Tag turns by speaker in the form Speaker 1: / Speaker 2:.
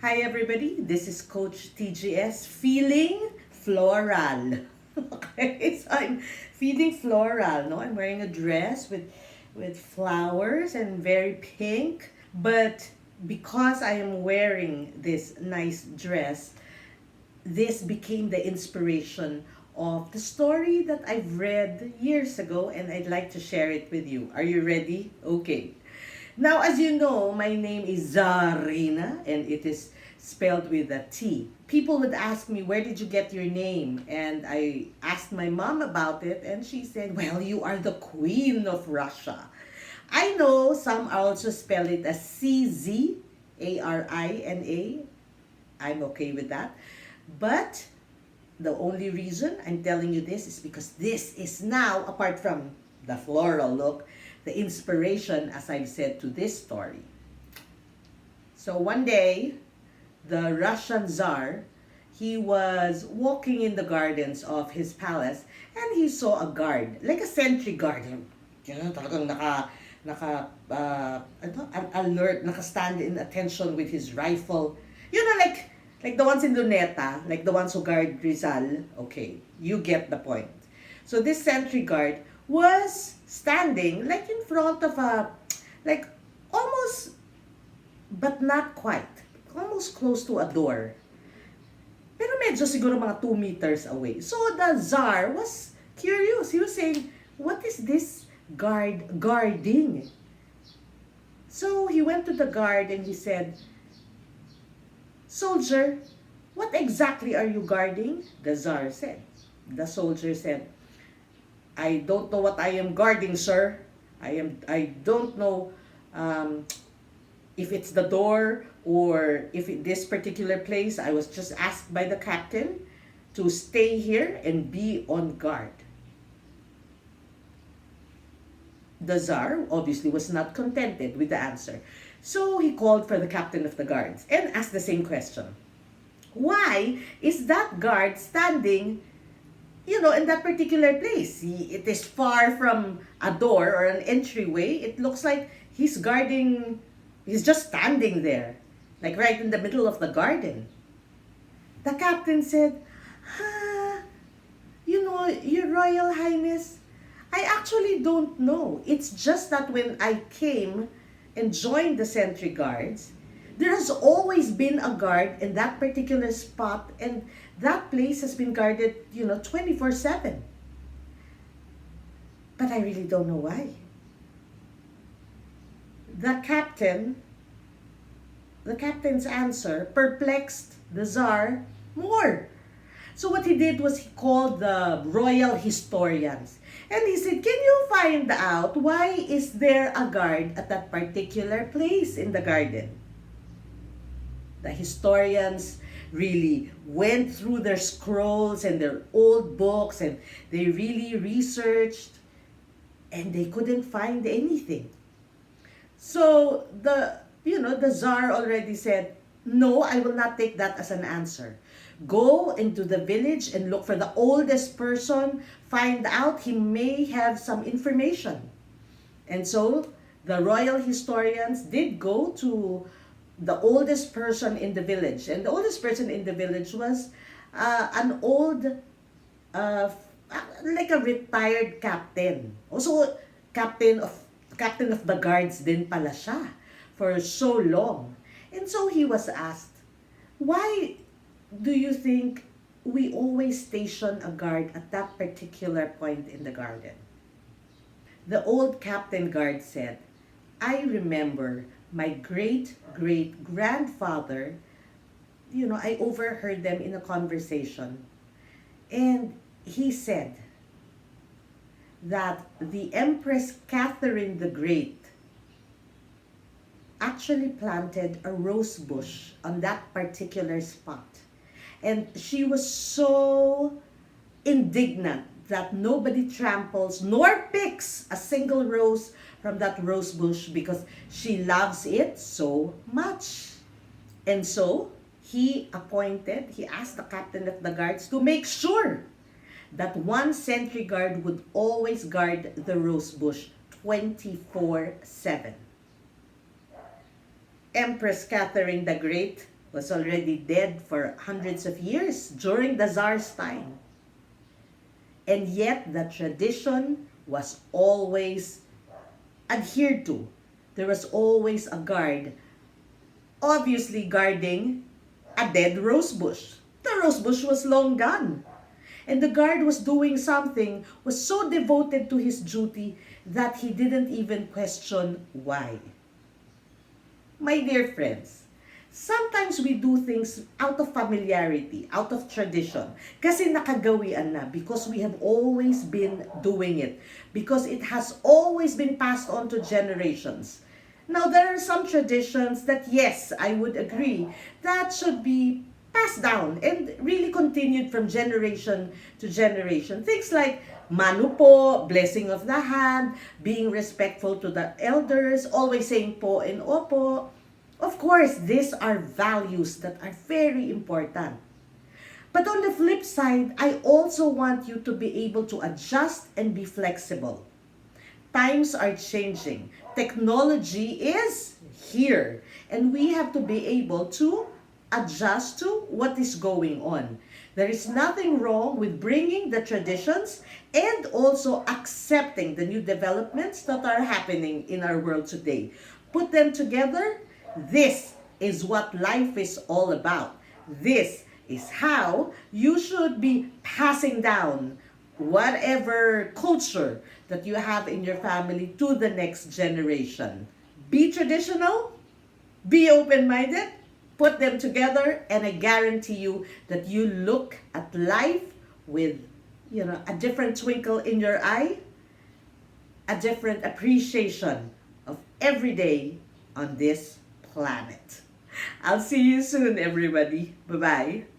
Speaker 1: Hi everybody, this is Coach TGS feeling floral. Okay, so I'm feeling floral, no? I'm wearing a dress with flowers and very pink, but because I am wearing this nice dress, this became the inspiration of the story that I've read years ago and I'd like to share it with you. Are you ready? Okay. Now, as you know, my name is Zarina and it is spelled with a T. People would ask me, where did you get your name? And I asked my mom about it and she said, well, you are the Queen of Russia. I know some also spell it as Czarina. I'm okay with that. But the only reason I'm telling you this is because this is now, apart from the floral look, the inspiration, as I've said, to this story. So one day, the Russian Tsar, he was walking in the gardens of his palace and he saw a guard, like a sentry guard. Talagang alert, naka-stand in attention with his rifle. Like the ones in Luneta, like the ones who guard Rizal. Okay, you get the point. So this sentry guard was standing like in front of like almost, but not quite, almost close to a door. Pero medyo siguro mga 2 meters away. So the Tsar was curious. He was saying, what is this guard guarding? So he went to the guard and he said, soldier, what exactly are you guarding? The Tsar said. The soldier said, I don't know what I am guarding, sir. I don't know if it's the door or if this particular place. I was just asked by the captain to stay here and be on guard. The Tsar obviously was not contented with the answer. So he called for the captain of the guards and asked the same question. Why is that guard standing, in that particular place? It is far from a door or an entryway. It looks like he's just standing there, like right in the middle of the garden. The captain said, Your Royal Highness, I actually don't know. It's just that when I came and joined the sentry guards, there has always been a guard in that particular spot, and that place has been guarded, 24/7. But I really don't know why. The captain's answer perplexed the Tsar more. So what he did was he called the royal historians. And he said, can you find out why is there a guard at that particular place in the garden? The historians really went through their scrolls and their old books and they really researched and they couldn't find anything. So the Tsar already said, no, I will not take that as an answer. Go into the village and look for the oldest person. Find out, he may have some information. And so the royal historians did go to the oldest person in the village. And the oldest person in the village was an old, like a retired captain. Also, captain of the guards din pala siya for so long. And so he was asked, why do you think we always station a guard at that particular point in the garden? The old captain guard said, I remember my great-great-grandfather, I overheard them in a conversation. And he said that the Empress Catherine the Great actually planted a rose bush on that particular spot. And she was so indignant that nobody tramples nor picks a single rose from that rose bush because she loves it so much. And so he asked the captain of the guards to make sure that one sentry guard would always guard the rose bush 24/7. Empress Catherine the Great was already dead for hundreds of years during the Tsar's time. And yet the tradition was always adhered to. There was always a guard, obviously guarding a dead rose bush. The rose bush was long gone. And the guard was doing something, was so devoted to his duty that he didn't even question why. My dear friends, sometimes we do things out of familiarity, out of tradition. Kasi nakagawian na because we have always been doing it. Because it has always been passed on to generations. Now, there are some traditions that, yes, I would agree, that should be passed down and really continued from generation to generation. Things like manu po, blessing of the hand, being respectful to the elders, always saying po and opo. Of course, these are values that are very important. But on the flip side, I also want you to be able to adjust and be flexible. Times are changing. Technology is here. And we have to be able to adjust to what is going on. There is nothing wrong with bringing the traditions and also accepting the new developments that are happening in our world today. Put them together. This is what life is all about. This is how you should be passing down whatever culture that you have in your family to the next generation. Be traditional, be open-minded, put them together, and I guarantee you that you look at life with, a different twinkle in your eye, a different appreciation of every day on this planet. I'll see you soon, everybody. Bye-bye.